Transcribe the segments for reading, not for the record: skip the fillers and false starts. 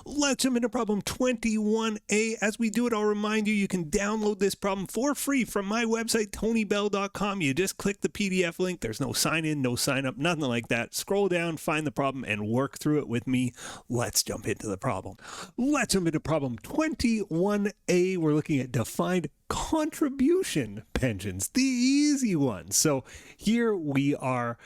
Let's jump into problem 21A. As we do it, I'll remind you, you can download this problem for free from my website, tonybell.com. You just click the PDF link. There's no sign in, no sign up, nothing like that. Scroll down, find the problem, and work through it with me. Let's jump into the problem. Let's jump into problem 21A. We're looking at defined contribution pensions, the easy one. So here we are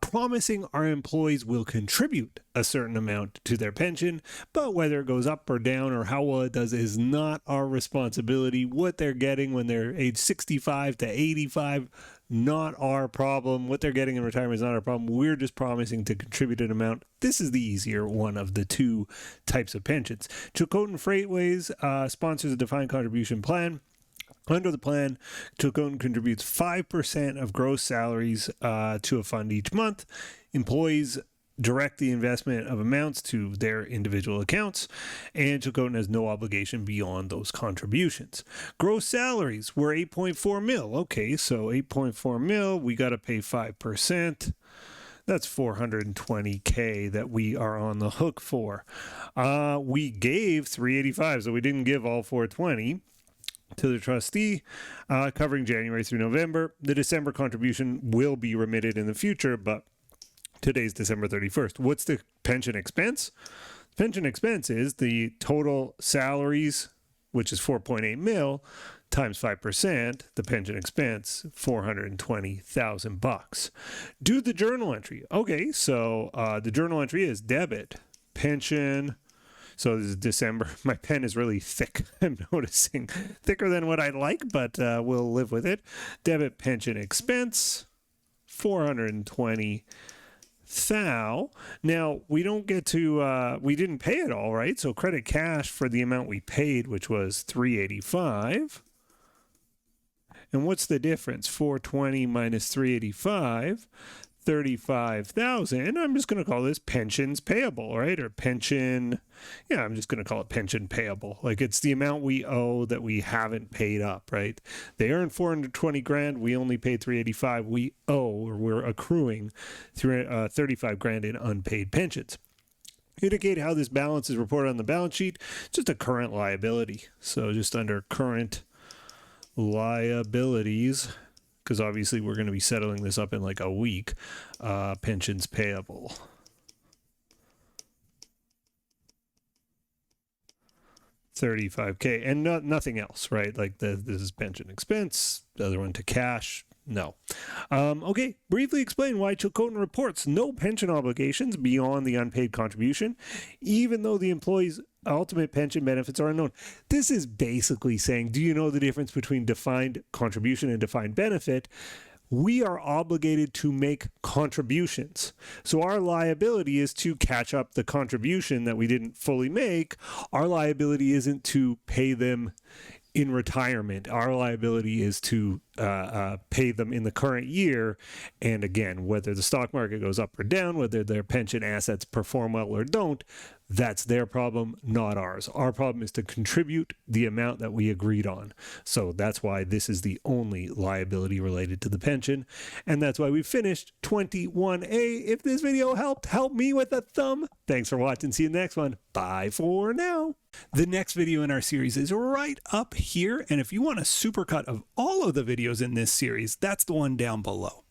promising our employees will contribute a certain amount to their pension, but whether it goes up or down or how well it does is not our responsibility. What they're getting when they're age 65 to 85, not our problem. What they're getting in retirement is not our problem. We're just promising to contribute an amount. This is the easier one of the two types of pensions. Chilcotin Freightways sponsors a defined contribution plan. Under the plan, Chilcotin contributes 5% of gross salaries to a fund each month. Employees direct the investment of amounts to their individual accounts, and Chilcotin has no obligation beyond those contributions. Gross salaries were 8.4 mil. Okay, so 8.4 mil, we got to pay 5%. That's $420K that we are on the hook for. We gave $385, so we didn't give all $420 to the trustee, covering January through November. The December contribution will be remitted in the future, but today's December 31st. What's the pension expense? Pension expense is the total salaries, which is 4.8 mil, times 5%, the pension expense, $420,000. Do the journal entry. Okay, so the journal entry is debit, pension. So this is December. My pen is really thick. I'm noticing thicker than what I'd like, but we'll live with it. Debit pension expense, $420,000. Now, we don't get to, we didn't pay it all, right? So credit cash for the amount we paid, which was $385. And what's the difference? 420 minus 385. 35,000. I'm just going to call this pensions payable, right? Or pension. Yeah, I'm just going to call it pension payable. Like it's the amount we owe that we haven't paid up, right? They earned 420 grand. We only paid 385. We owe, or we're accruing 35 grand in unpaid pensions. Indicate how this balance is reported on the balance sheet. Just a current liability. So just under current liabilities, because obviously we're going to be settling this up in like a week, pensions payable. $35K and nothing else, right? Like this is pension expense, the other one to cash. No. Okay, briefly explain why Chilcotin reports no pension obligations beyond the unpaid contribution, even though the employee's ultimate pension benefits are unknown. This is basically saying, do you know the difference between defined contribution and defined benefit? We are obligated to make contributions. So our liability is to catch up the contribution that we didn't fully make. Our liability isn't to pay them in retirement. Our liability is to pay them in the current year. And again, whether the stock market goes up or down, whether their pension assets perform well or don't, that's their problem, not ours. Our problem is to contribute the amount that we agreed on. So that's why this is the only liability related to the pension. And that's why we finished 21A. If this video helped, help me with a thumb. Thanks for watching. See you in the next one. Bye for now. The next video in our series is right up here. And if you want a supercut of all of the videos in this series, that's the one down below.